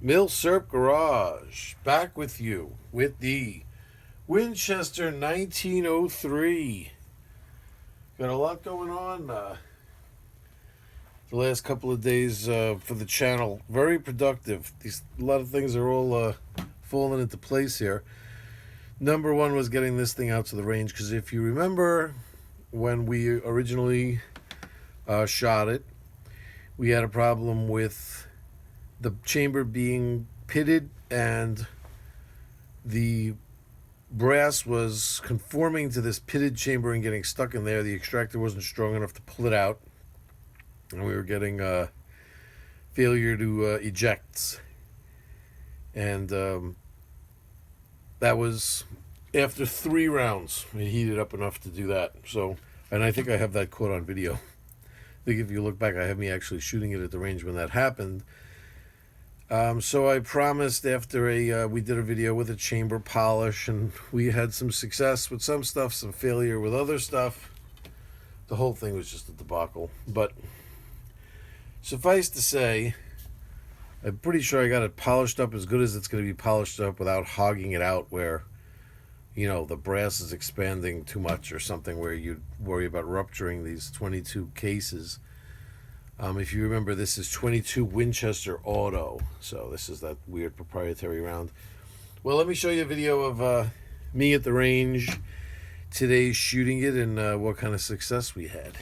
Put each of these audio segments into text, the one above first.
Mill Serp Garage, back with you with the Winchester 1903. Got a lot going on the last couple of days for the channel. Very productive. A lot of things are all falling into place here. Number one was getting this thing out to the range, because if you remember when we originally shot it, we had a problem with the chamber being pitted and the brass was conforming to this pitted chamber and getting stuck in there. The extractor wasn't strong enough to pull it out, and we were getting failure to ejects. And that was after 3 rounds. It heated up enough to do that. So, and I think I have that caught on video. I think if you look back, I have me actually shooting it at the range when that happened. So I promised after we did a video with a chamber polish, and we had some success with some stuff, some failure with other stuff. The whole thing was just a debacle. But suffice to say, I'm pretty sure I got it polished up as good as it's going to be polished up without hogging it out where, you know, the brass is expanding too much or something where you'd worry about rupturing these 22 cases. If you remember, this is 22 Winchester Auto, so this is that weird proprietary round. Well, let me show you a video of me at the range today shooting it and what kind of success we had.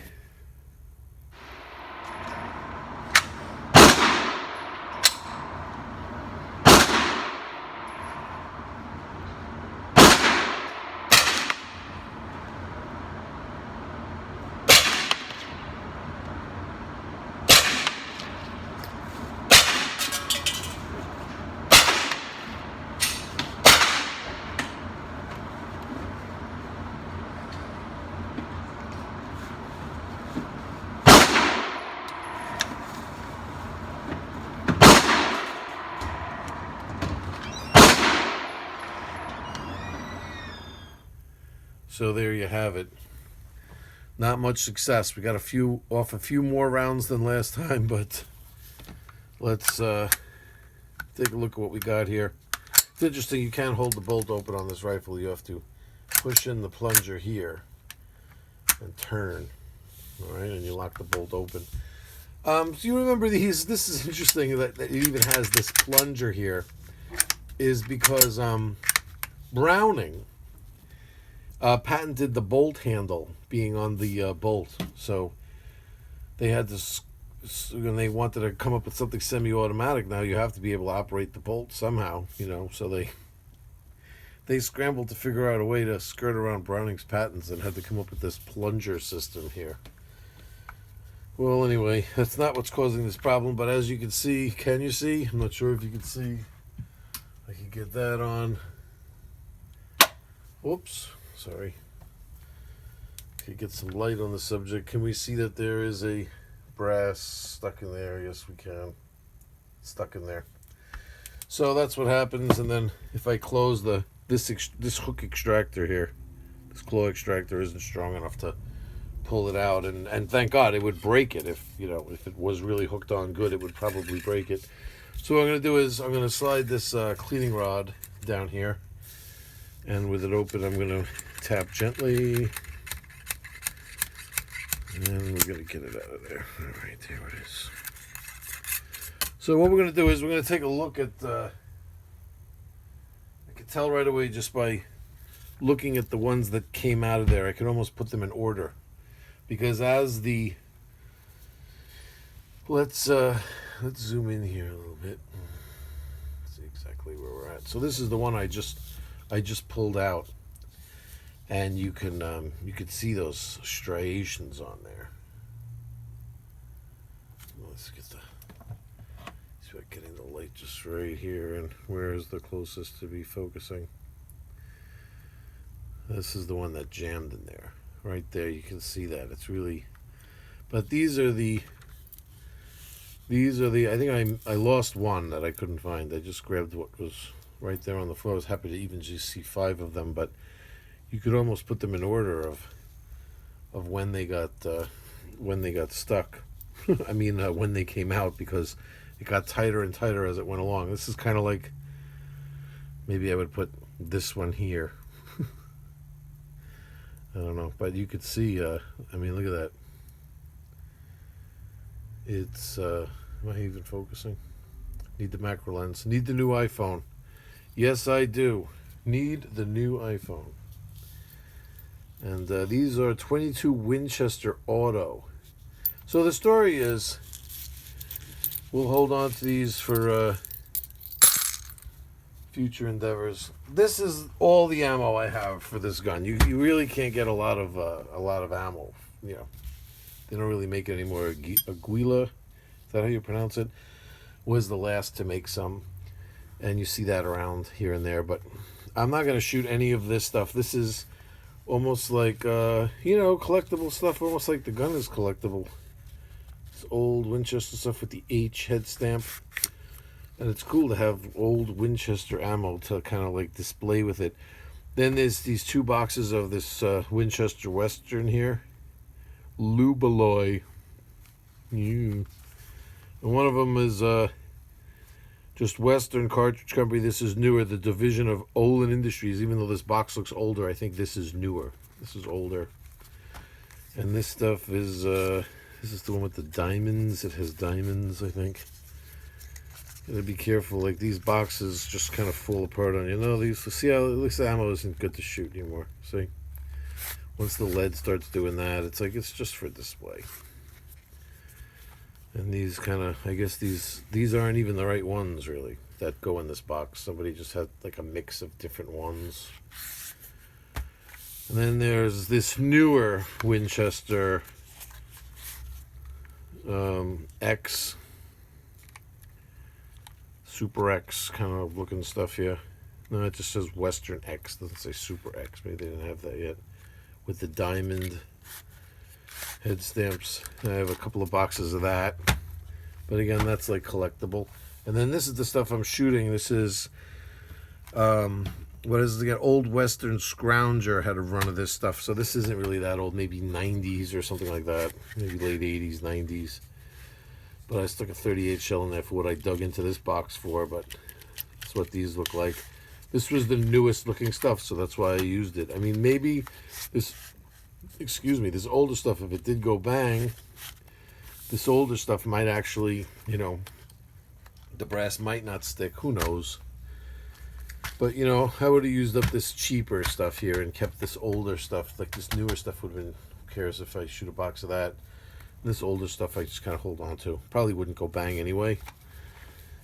So there you have it. Not much success. We got a few more rounds than last time, but let's take a look at what we got here. It's interesting, you can't hold the bolt open on this rifle. You have to push in the plunger here and turn. All right, and you lock the bolt open. So you remember these? This is interesting that it even has this plunger here, is because Browning patented the bolt handle being on the bolt. So they had this, when they wanted to come up with something semi-automatic, now you have to be able to operate the bolt somehow, you know. So they scrambled to figure out a way to skirt around Browning's patents and had to come up with this plunger system here. Well, anyway, that's not what's causing this problem, but as you can see, can you see? I'm not sure if you can see. I can get that on. Whoops. Sorry. Okay, get some light on the subject. Can we see that there is a brass stuck in there? Yes, we can. It's stuck in there. So that's what happens. And then if I close this hook extractor here, this claw extractor isn't strong enough to pull it out. And thank God, it would break it. If it was really hooked on good, it would probably break it. So what I'm going to do is I'm going to slide this cleaning rod down here. And with it open, I'm going to tap gently. And we're going to get it out of there. All right, there it is. So what we're going to do is we're going to take a look at, I can tell right away just by looking at the ones that came out of there, I can almost put them in order. Because as the, let's zoom in here a little bit. See exactly where we're at. So this is the one I just pulled out, and you can see those striations on there. Let's get see about getting the light just right here, and where is the closest to be focusing? This is the one that jammed in there, right there. You can see that it's really, but these are the. I think I lost one that I couldn't find. I just grabbed what was right there on the floor. I was happy to even just see 5 of them, but you could almost put them in order of when they got stuck. I mean, when they came out, because it got tighter and tighter as it went along. This is kind of like, maybe I would put this one here. I don't know, but you could see, I mean, look at that. It's, am I even focusing? Need the macro lens. Need the new iPhone. Yes, I do. Need the new iPhone. And these are 22 Winchester Auto. So the story is, we'll hold on to these for future endeavors. This is all the ammo I have for this gun. You really can't get a lot of ammo. You know, they don't really make it anymore. Aguila, is that how you pronounce it? Was the last to make some, and you see that around here and there. But I'm not going to shoot any of this stuff. This is almost like you know, collectible stuff. Almost like the gun is collectible. It's old Winchester stuff with the H head stamp. And it's cool to have old Winchester ammo to kind of like display with it. Then there's these 2 boxes of this Winchester Western here. Lubaloy. And one of them is just Western Cartridge Company. This is newer. The division of Olin Industries. Even though this box looks older, I think this is newer. This is older. And this stuff is, this is the one with the diamonds. It has diamonds, I think. Gotta be careful, like these boxes just kind of fall apart on you. No, these, see how at least the ammo isn't good to shoot anymore. See, once the lead starts doing that, it's like it's just for display. And these kind of, I guess these aren't even the right ones really that go in this box. Somebody just had like a mix of different ones. And then there's this newer Winchester X. Super X kind of looking stuff here. No, it just says Western X. Doesn't say Super X. Maybe they didn't have that yet. With the diamond head stamps. I have a couple of boxes of that. But again, that's like collectible. And then this is the stuff I'm shooting. This is, what is it again? Old Western Scrounger had a run of this stuff. So this isn't really that old. Maybe 90s or something like that. Maybe late 80s, 90s. But I stuck a 38 shell in there for what I dug into this box for, but that's what these look like. This was the newest looking stuff, so that's why I used it. I mean, maybe this, excuse me, this older stuff, if it did go bang, this older stuff might actually, you know, the brass might not stick, who knows. But, you know, I would have used up this cheaper stuff here and kept this older stuff. Like this newer stuff would have been, who cares if I shoot a box of that. This older stuff I just kind of hold on to. Probably wouldn't go bang anyway.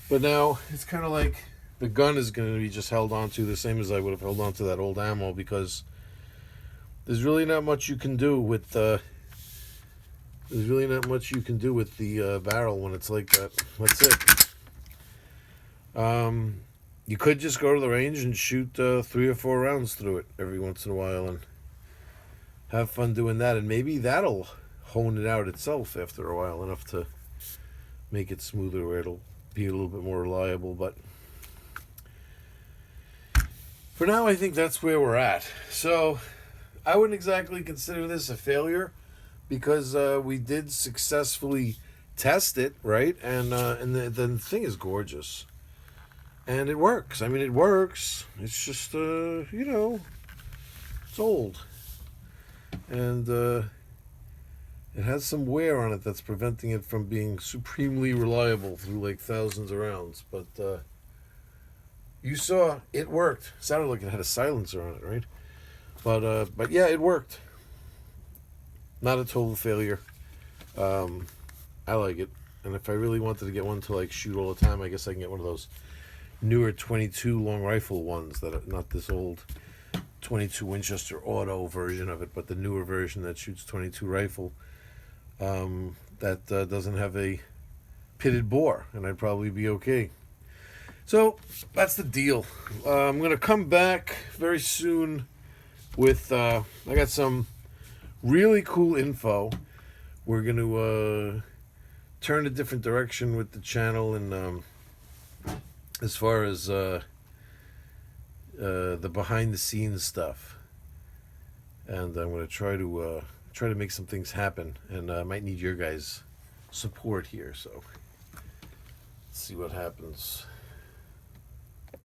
But now it's kind of like the gun is going to be just held on to the same as I would have held on to that old ammo, because there's really not much you can do with the barrel when it's like that. That's it. You could just go to the range and shoot 3 or 4 rounds through it every once in a while and have fun doing that, and maybe that'll hone it out itself after a while, enough to make it smoother where it'll be a little bit more reliable. But for now, I think that's where we're at. So I wouldn't exactly consider this a failure, because we did successfully test it, right? And the thing is gorgeous, and it works. I mean, it works. It's just you know, it's old, and it has some wear on it that's preventing it from being supremely reliable through like thousands of rounds. But you saw it worked. It sounded like it had a silencer on it, right? But yeah, it worked. Not a total failure. I like it. And if I really wanted to get one to like shoot all the time, I guess I can get one of those newer 22 long rifle ones that are not this old 22 Winchester Auto version of it, but the newer version that shoots 22 rifle. That doesn't have a pitted bore, and I'd probably be okay. So that's the deal. I'm gonna come back very soon with I got some really cool info. We're gonna turn a different direction with the channel, and as far as the behind the scenes stuff, and I'm gonna try to make some things happen, and I might need your guys' support here. So see what happens.